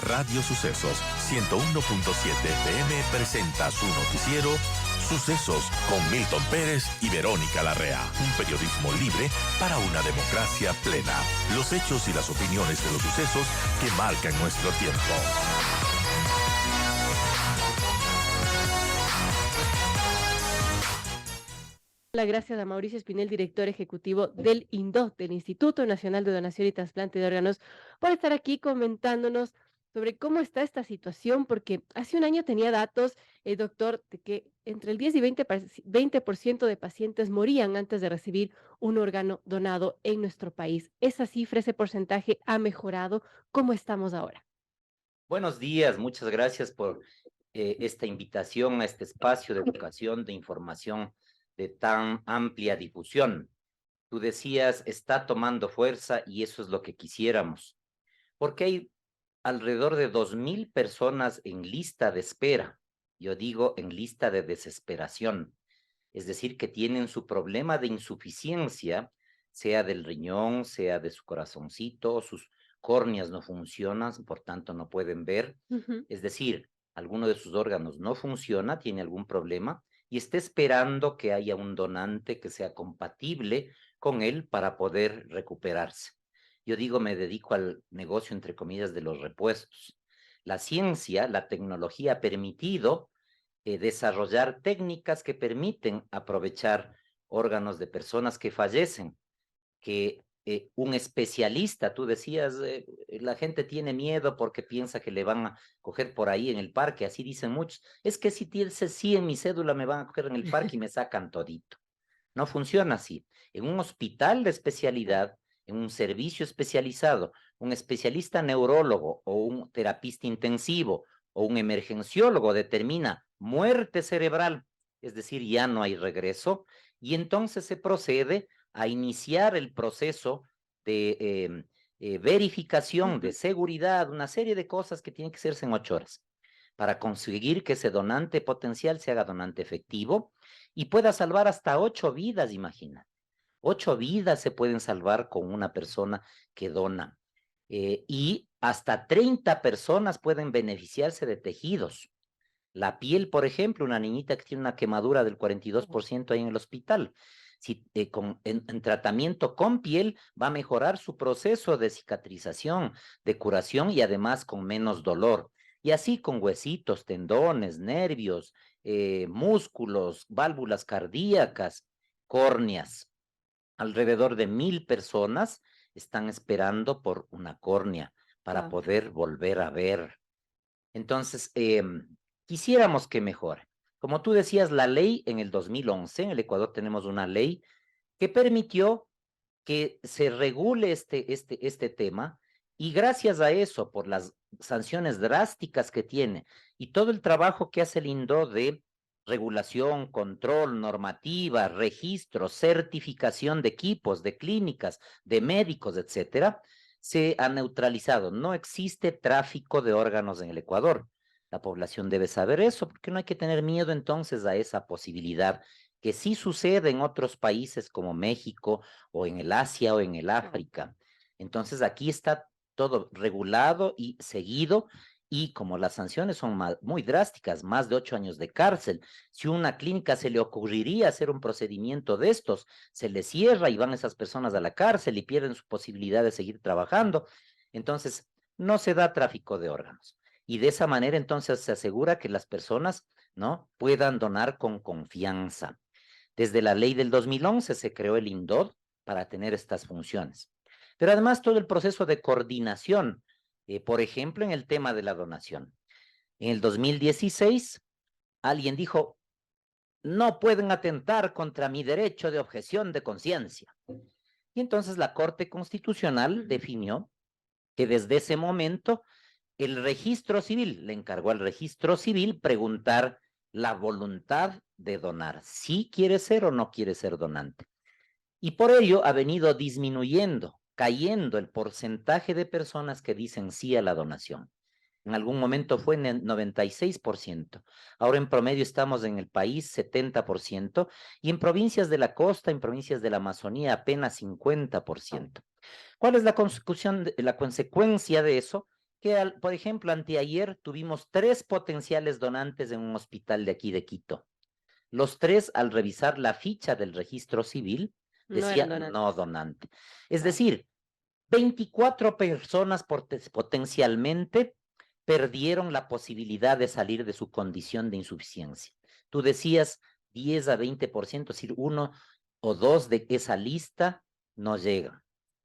Radio Sucesos 101.7 FM presenta su noticiero Sucesos con Milton Pérez y Verónica Larrea. Un periodismo libre para una democracia plena. Los hechos y las opiniones de los sucesos que marcan nuestro tiempo. Gracias a Mauricio Espinel, director ejecutivo del INDO, del Instituto Nacional de Donación y Trasplante de Órganos, por estar aquí comentándonos sobre cómo está esta situación, porque hace un año tenía datos, el doctor, de que entre el 10 y 20% de pacientes morían antes de recibir un órgano donado en nuestro país. Esa cifra, ese porcentaje ha mejorado. ¿Cómo estamos ahora? Buenos días, muchas gracias por esta invitación a este espacio de educación, de información de tan amplia difusión. Tú decías, está tomando fuerza y eso es lo que quisiéramos, porque hay alrededor de 2.000 personas en lista de espera. Yo digo en lista de desesperación, es decir, que tienen su problema de insuficiencia, sea del riñón, sea de su corazoncito, sus córneas no funcionan, por tanto no pueden ver. Es decir, alguno de sus órganos no funciona, tiene algún problema y está esperando que haya un donante que sea compatible con él para poder recuperarse. Yo digo, me dedico al negocio, entre comillas, de los repuestos. La ciencia, la tecnología ha permitido desarrollar técnicas que permiten aprovechar órganos de personas que fallecen, que un especialista, tú decías, la gente tiene miedo porque piensa que le van a coger por ahí en el parque, así dicen muchos, es que si tiene sí en mi cédula me van a coger en el parque y me sacan todito. No funciona así. En un hospital de especialidad, en un servicio especializado, un especialista neurólogo o un terapista intensivo o un emergenciólogo determina muerte cerebral, es decir, ya no hay regreso, y entonces se procede a iniciar el proceso de verificación, de seguridad, una serie de cosas que tienen que hacerse en 8 horas para conseguir que ese donante potencial se haga donante efectivo y pueda salvar hasta 8 vidas, imagina. 8 vidas se pueden salvar con una persona que dona. Y hasta 30 personas pueden beneficiarse de tejidos. La piel, por ejemplo, una niñita que tiene una quemadura del 42% ahí en el hospital. Si en tratamiento con piel va a mejorar su proceso de cicatrización, de curación y además con menos dolor. Y así con huesitos, tendones, nervios, músculos, válvulas cardíacas, córneas. Alrededor de 1.000 personas están esperando por una córnea para poder volver a ver. Entonces, quisiéramos que mejore. Como tú decías, la ley en el 2011, en el Ecuador tenemos una ley que permitió que se regule este tema y gracias a eso, por las sanciones drásticas que tiene y todo el trabajo que hace el INDO de regulación, control, normativa, registro, certificación de equipos, de clínicas, de médicos, etcétera, se ha neutralizado. No existe tráfico de órganos en el Ecuador. La población debe saber eso, porque no hay que tener miedo entonces a esa posibilidad que sí sucede en otros países como México o en el Asia o en el África. Entonces aquí está todo regulado y seguido y como las sanciones son muy drásticas, más de 8 años de cárcel, si una clínica se le ocurriría hacer un procedimiento de estos, se le cierra y van esas personas a la cárcel y pierden su posibilidad de seguir trabajando. Entonces, no se da tráfico de órganos. Y de esa manera entonces se asegura que las personas, ¿no?, puedan donar con confianza. Desde la ley del 2011 se creó el INDOD para tener estas funciones. Pero además todo el proceso de coordinación, por ejemplo, en el tema de la donación. En el 2016, alguien dijo, no pueden atentar contra mi derecho de objeción de conciencia. Y entonces la Corte Constitucional definió que desde ese momento el registro civil le encargó al registro civil preguntar la voluntad de donar, si quiere ser o no quiere ser donante. Y por ello ha venido disminuyendo, cayendo el porcentaje de personas que dicen sí a la donación. En algún momento fue en el 96%. Ahora en promedio estamos en el país 70% y en provincias de la costa, en provincias de la Amazonía apenas 50%. ¿Cuál es la consecuencia de eso? que, por ejemplo, anteayer tuvimos 3 potenciales donantes en un hospital de aquí de Quito. Los 3, al revisar la ficha del registro civil, No eran decían donantes. no donante. Es Wow. decir, 24 personas potencialmente perdieron la posibilidad de salir de su condición de insuficiencia. Tú decías 10 a 20%, es decir, 1 o 2 de esa lista no llegan.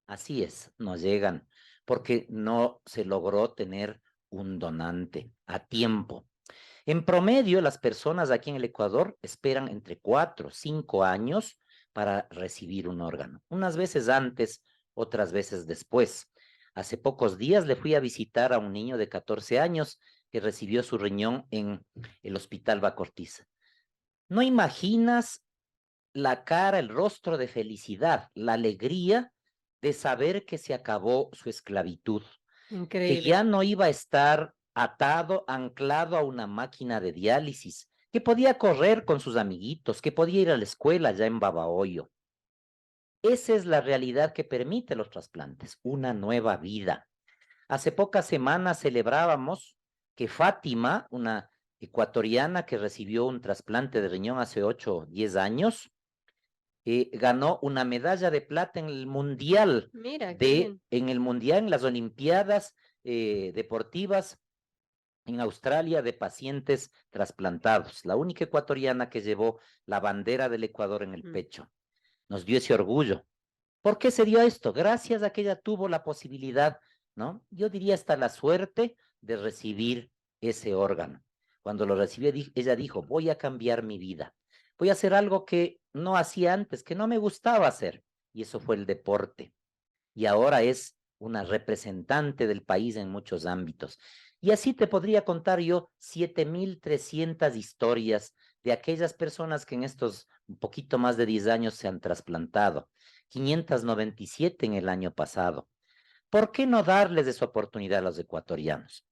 Así es, no llegan, porque no se logró tener un donante a tiempo. En promedio, las personas aquí en el Ecuador esperan entre 4 o 5 años para recibir un órgano. Unas veces antes, otras veces después. Hace pocos días le fui a visitar a un niño de 14 años que recibió su riñón en el Hospital Bacortiza. No imaginas la cara, el rostro de felicidad, la alegría de saber que se acabó su esclavitud, que Increíble. ya no iba a estar atado, anclado a una máquina de diálisis, que podía correr con sus amiguitos, que podía ir a la escuela ya en Babahoyo. Esa es la realidad que permite los trasplantes, una nueva vida. Hace pocas semanas celebrábamos que Fátima, una ecuatoriana que recibió un trasplante de riñón hace 8 o 10 años, ganó una medalla de plata en el mundial Mira, qué bien. en las Olimpiadas deportivas en Australia de pacientes trasplantados. La única ecuatoriana que llevó la bandera del Ecuador en el pecho. Nos dio ese orgullo. ¿Por qué se dio esto? Gracias a que ella tuvo la posibilidad, ¿no? Yo diría hasta la suerte de recibir ese órgano. Cuando lo recibió, ella dijo, voy a cambiar mi vida. Voy a hacer algo que no hacía antes, que no me gustaba hacer. Y eso fue el deporte. Y ahora es una representante del país en muchos ámbitos. Y así te podría contar yo 7.300 historias de aquellas personas que en estos un poquito más de 10 años se han trasplantado. 597 en el año pasado. ¿Por qué no darles esa oportunidad a los ecuatorianos?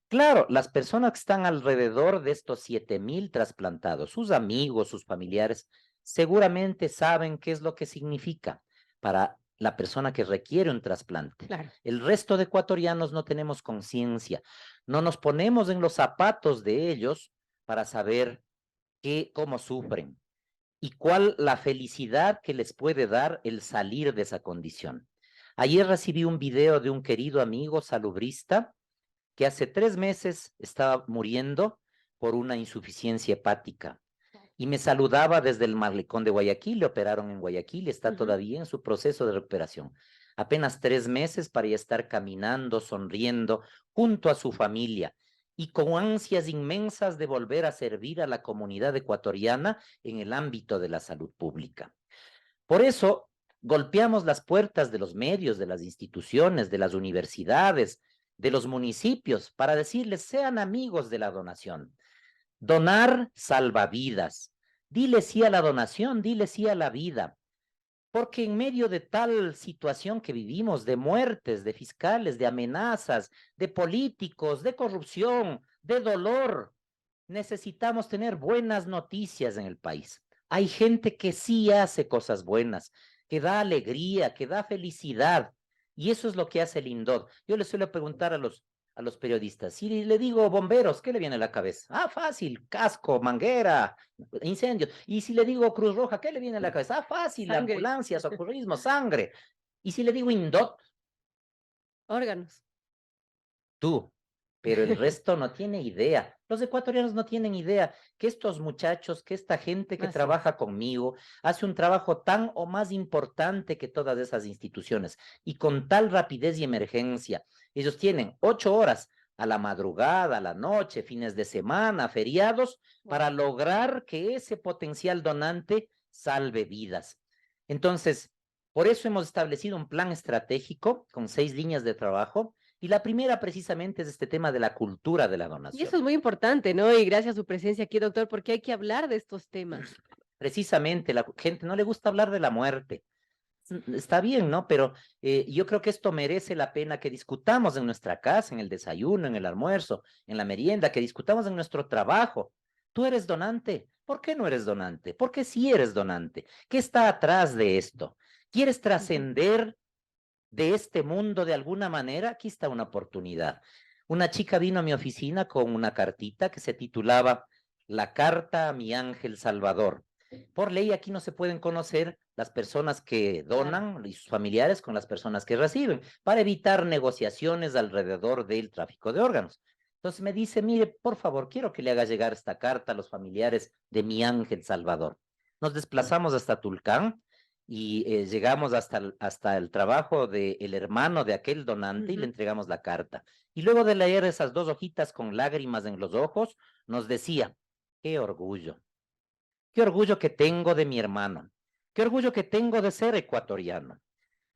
Claro, las personas que están alrededor de estos 7.000 trasplantados, sus amigos, sus familiares, seguramente saben qué es lo que significa para la persona que requiere un trasplante. Claro. El resto de ecuatorianos no tenemos conciencia, no nos ponemos en los zapatos de ellos para saber cómo sufren y cuál la felicidad que les puede dar el salir de esa condición. Ayer recibí un video de un querido amigo salubrista que hace 3 meses estaba muriendo por una insuficiencia hepática y me saludaba desde el malecón de Guayaquil, le operaron en Guayaquil, está todavía en su proceso de recuperación. Apenas 3 meses para ya estar caminando, sonriendo, junto a su familia y con ansias inmensas de volver a servir a la comunidad ecuatoriana en el ámbito de la salud pública. Por eso, golpeamos las puertas de los medios, de las instituciones, de las universidades, de los municipios, para decirles, sean amigos de la donación. Donar salva vidas. Dile sí a la donación, dile sí a la vida. Porque en medio de tal situación que vivimos, de muertes, de fiscales, de amenazas, de políticos, de corrupción, de dolor, necesitamos tener buenas noticias en el país. Hay gente que sí hace cosas buenas, que da alegría, que da felicidad. Y eso es lo que hace el INDOD. Yo le suelo preguntar a los periodistas, si le digo bomberos, ¿qué le viene a la cabeza? Ah, fácil, casco, manguera, incendios. Y si le digo Cruz Roja, ¿qué le viene a la cabeza? Ah, fácil, Sangre. ambulancia, socorrismo, sangre. Y si le digo INDOD, Órganos. tú, pero el resto no tiene idea. Los ecuatorianos no tienen idea que estos muchachos, que esta gente que Así trabaja conmigo, hace un trabajo tan o más importante que todas esas instituciones y con tal rapidez y emergencia. Ellos tienen 8 horas a la madrugada, a la noche, fines de semana, feriados, para lograr que ese potencial donante salve vidas. Entonces, por eso hemos establecido un plan estratégico con 6 líneas de trabajo. Y la primera precisamente es este tema de la cultura de la Y donación. eso es muy importante, ¿no? Y gracias a su presencia aquí, doctor, porque hay que hablar de estos temas. Precisamente, la gente no le gusta hablar de la muerte. Está bien, ¿no? Pero yo creo que esto merece la pena que discutamos en nuestra casa, en el desayuno, en el almuerzo, en la merienda, que discutamos en nuestro trabajo. Tú eres donante. ¿Por qué no eres donante? ¿Por qué sí eres donante? ¿Qué está atrás de esto? ¿Quieres trascender de este mundo de alguna manera, aquí está una oportunidad. Una chica vino a mi oficina con una cartita que se titulaba La carta a mi ángel Salvador. Por ley aquí no se pueden conocer las personas que donan y sus familiares con las personas que reciben, para evitar negociaciones alrededor del tráfico de órganos. Entonces me dice, mire, por favor, quiero que le haga llegar esta carta a los familiares de mi ángel Salvador. Nos desplazamos hasta Tulcán y llegamos hasta el trabajo del hermano de aquel donante y le entregamos la carta. Y luego de leer esas 2 hojitas con lágrimas en los ojos, nos decía, qué orgullo que tengo de mi hermano, qué orgullo que tengo de ser ecuatoriano.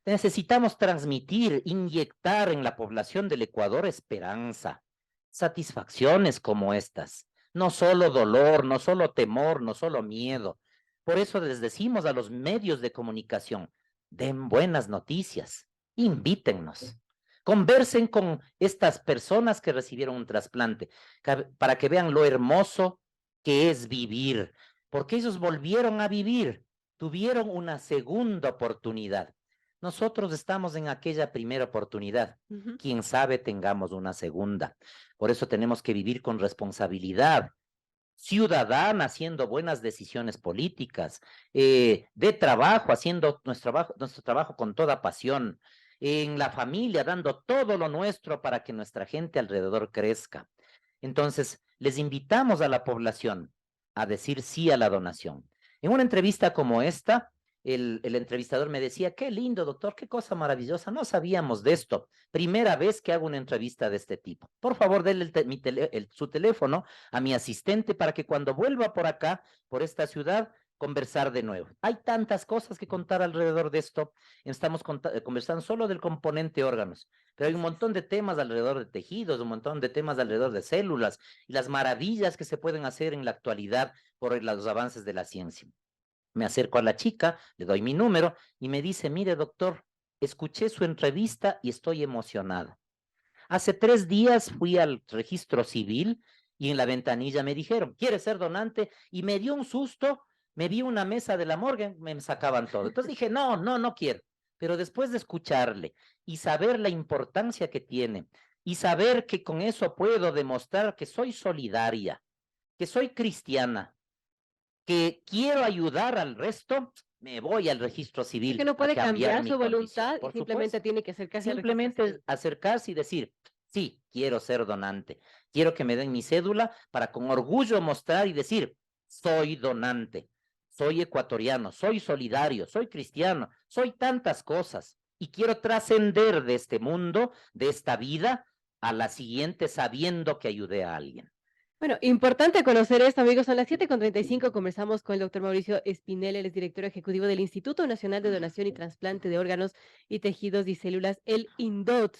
Necesitamos transmitir, inyectar en la población del Ecuador esperanza, satisfacciones como estas, no solo dolor, no solo temor, no solo miedo. Por eso les decimos a los medios de comunicación, den buenas noticias, invítennos, conversen con estas personas que recibieron un trasplante, para que vean lo hermoso que es vivir, porque ellos volvieron a vivir, tuvieron una segunda oportunidad. Nosotros estamos en aquella primera oportunidad. Quién sabe tengamos una segunda. Por eso tenemos que vivir con responsabilidad ciudadana, haciendo buenas decisiones políticas, de trabajo, haciendo nuestro trabajo con toda pasión, en la familia, dando todo lo nuestro para que nuestra gente alrededor crezca. Entonces, les invitamos a la población a decir sí a la donación. En una entrevista como esta, el entrevistador me decía, qué lindo, doctor, qué cosa maravillosa, no sabíamos de esto. Primera vez que hago una entrevista de este tipo. Por favor, denle su teléfono a mi asistente para que cuando vuelva por acá, por esta ciudad, conversar de nuevo. Hay tantas cosas que contar alrededor de esto. Estamos conversando solo del componente órganos, pero hay un montón de temas alrededor de tejidos, un montón de temas alrededor de células y las maravillas que se pueden hacer en la actualidad por los avances de la ciencia. Me acerco a la chica, le doy mi número y me dice, mire, doctor, escuché su entrevista y estoy emocionada. Hace 3 días fui al registro civil y en la ventanilla me dijeron, ¿quiere ser donante? Y me dio un susto, me vi una mesa de la morgue, me sacaban todo. Entonces dije, no quiero. Pero después de escucharle y saber la importancia que tiene y saber que con eso puedo demostrar que soy solidaria, que soy cristiana, que quiero ayudar al resto, me voy al registro civil. Que no puede cambiar su voluntad y y simplemente tiene que acercarse al registro simplemente civil. acercarse y decir, sí, quiero ser donante, quiero que me den mi cédula para con orgullo mostrar y decir, soy donante, soy ecuatoriano, soy solidario, soy cristiano, soy tantas cosas y quiero trascender de este mundo, de esta vida, a la siguiente sabiendo que ayudé a alguien. Bueno, importante conocer esto, amigos. Son las 7:35. Conversamos con el doctor Mauricio Espinel, él es director ejecutivo del Instituto Nacional de Donación y Trasplante de Órganos y Tejidos y Células, el INDOT.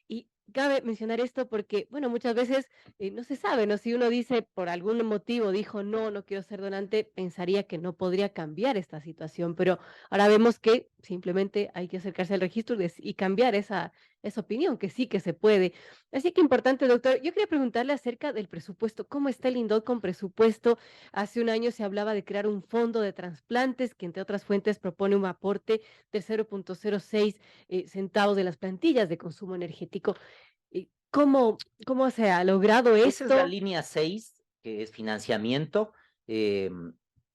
Y cabe mencionar esto porque, bueno, muchas veces no se sabe, ¿no? Si uno dice por algún motivo, dijo, no quiero ser donante, pensaría que no podría cambiar esta situación, pero ahora vemos que simplemente hay que acercarse al registro y cambiar esa opinión, que sí que se puede. Así que importante, doctor. Yo quería preguntarle acerca del presupuesto. ¿Cómo está el INDOT con presupuesto? Hace un año se hablaba de crear un fondo de trasplantes que, entre otras fuentes, propone un aporte de 0,06 centavos de las plantillas de consumo energético. ¿Cómo se ha logrado Esa es la esto? línea 6, que es financiamiento. eh,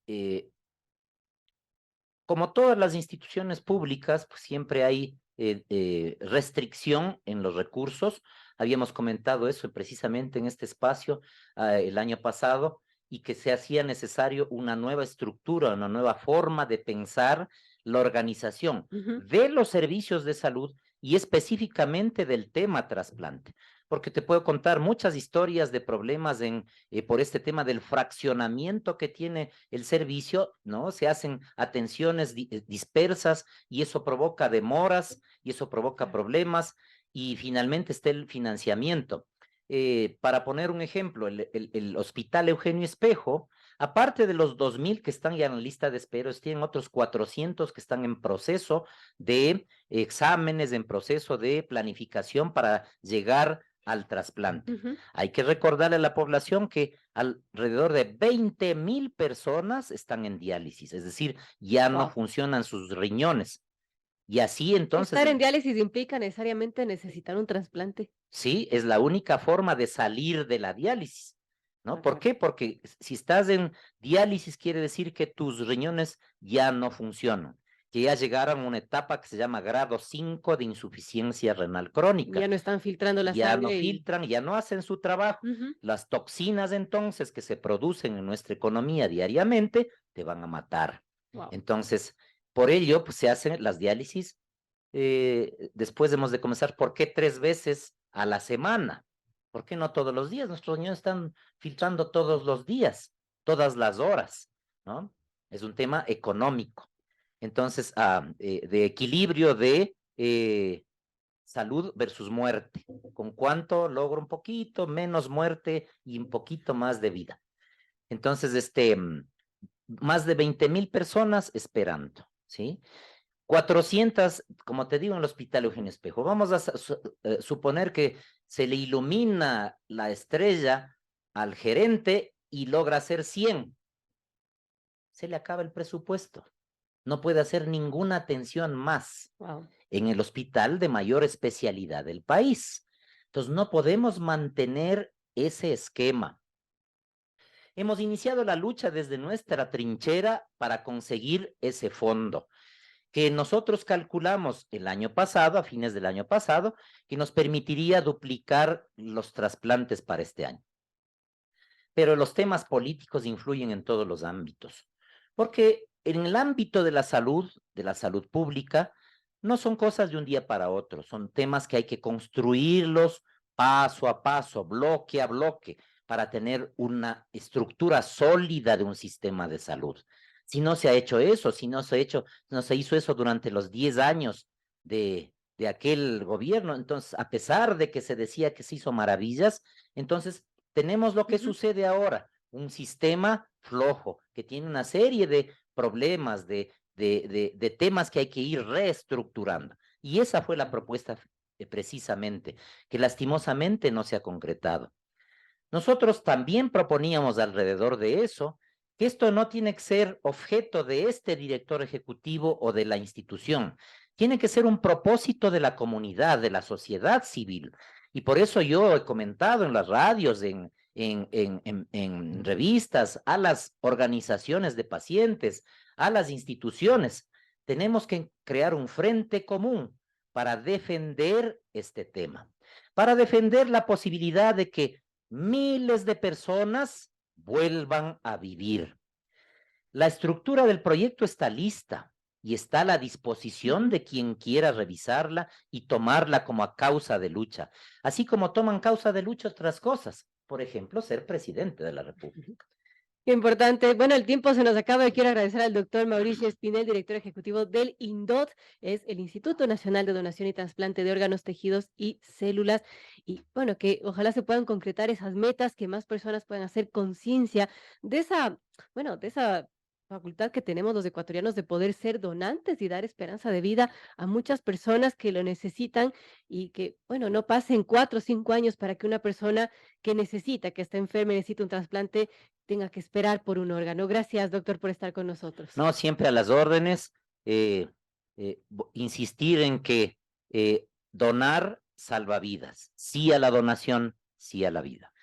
eh, Como todas las instituciones públicas, pues siempre hay restricción en los recursos. Habíamos comentado eso precisamente en este espacio el año pasado, y que se hacía necesario una nueva estructura, una nueva forma de pensar la organización de los servicios de salud y específicamente del tema trasplante. Porque te puedo contar muchas historias de problemas por este tema del fraccionamiento que tiene el servicio, ¿no? Se hacen atenciones dispersas y eso provoca demoras y eso provoca problemas, y finalmente está el financiamiento. Para poner un ejemplo, el Hospital Eugenio Espejo, aparte de los 2,000 que están ya en la lista de espera, tienen otros 400 que están en proceso de exámenes, en proceso de planificación para llegar al trasplante. Hay que recordarle a la población que alrededor de 20,000 personas están en diálisis, es decir, ya no funcionan sus riñones. Y así entonces, Estar en diálisis implica necesariamente necesitar un trasplante. sí, es la única forma de salir de la diálisis, ¿no? Ah, ¿Por claro. qué? Porque si estás en diálisis quiere decir que tus riñones ya no funcionan, que ya llegaron a una etapa que se llama grado 5 de insuficiencia renal crónica. Ya no están filtrando la Ya no sangre y... filtran, ya no hacen su trabajo. Ujú. Las toxinas entonces que se producen en nuestra economía diariamente te van a matar. Wow. Entonces, por ello, pues se hacen las diálisis. Después hemos de comenzar, ¿por qué 3 veces a la semana? ¿Por qué no todos los días? Nuestros riñones están filtrando todos los días, todas las horas, ¿no? Es un tema económico. Entonces, de equilibrio de salud versus muerte. ¿Con cuánto logro un poquito menos muerte y un poquito más de vida? Entonces, más de 20,000 personas esperando, ¿sí? 400, como te digo, en el Hospital Eugenio Espejo. Vamos a suponer que se le ilumina la estrella al gerente y logra hacer 100. Se le acaba el presupuesto. No puede hacer ninguna atención más Wow. en el hospital de mayor especialidad del país. Entonces, no podemos mantener ese esquema. Hemos iniciado la lucha desde nuestra trinchera para conseguir ese fondo, que nosotros calculamos el año pasado, a fines del año pasado, que nos permitiría duplicar los trasplantes para este año. Pero los temas políticos influyen en todos los ámbitos, porque en el ámbito de la salud pública, no son cosas de un día para otro, son temas que hay que construirlos paso a paso, bloque a bloque, para tener una estructura sólida de un sistema de salud. Si no se ha hecho eso, si no se hizo eso durante los 10 años de aquel gobierno, entonces, a pesar de que se decía que se hizo maravillas, entonces tenemos lo que sucede ahora, un sistema flojo, que tiene una serie de problemas, de temas que hay que ir reestructurando. Y esa fue la propuesta precisamente, que lastimosamente no se ha concretado. Nosotros también proponíamos alrededor de eso que esto no tiene que ser objeto de este director ejecutivo o de la institución, tiene que ser un propósito de la comunidad, de la sociedad civil. Y por eso yo he comentado en las radios, en revistas, a las organizaciones de pacientes, a las instituciones, tenemos que crear un frente común para defender este tema, para defender la posibilidad de que miles de personas vuelvan a vivir. La estructura del proyecto está lista y está a la disposición de quien quiera revisarla y tomarla como a causa de lucha, así como toman causa de lucha otras cosas, por ejemplo, ser presidente de la República. Qué importante. Bueno, el tiempo se nos acaba y quiero agradecer al doctor Mauricio Espinel, director ejecutivo del INDOT, es el Instituto Nacional de Donación y Trasplante de Órganos, Tejidos y Células. Y bueno, que ojalá se puedan concretar esas metas, que más personas puedan hacer conciencia de esa, bueno, de esa facultad que tenemos los ecuatorianos de poder ser donantes y dar esperanza de vida a muchas personas que lo necesitan y que, bueno, no pasen 4 o 5 años para que una persona que necesita, que está enferma y necesita un trasplante, tenga que esperar por un órgano. Gracias, doctor, por estar con nosotros. No, siempre a las órdenes, insistir en que donar salva vidas, sí a la donación, sí a la vida.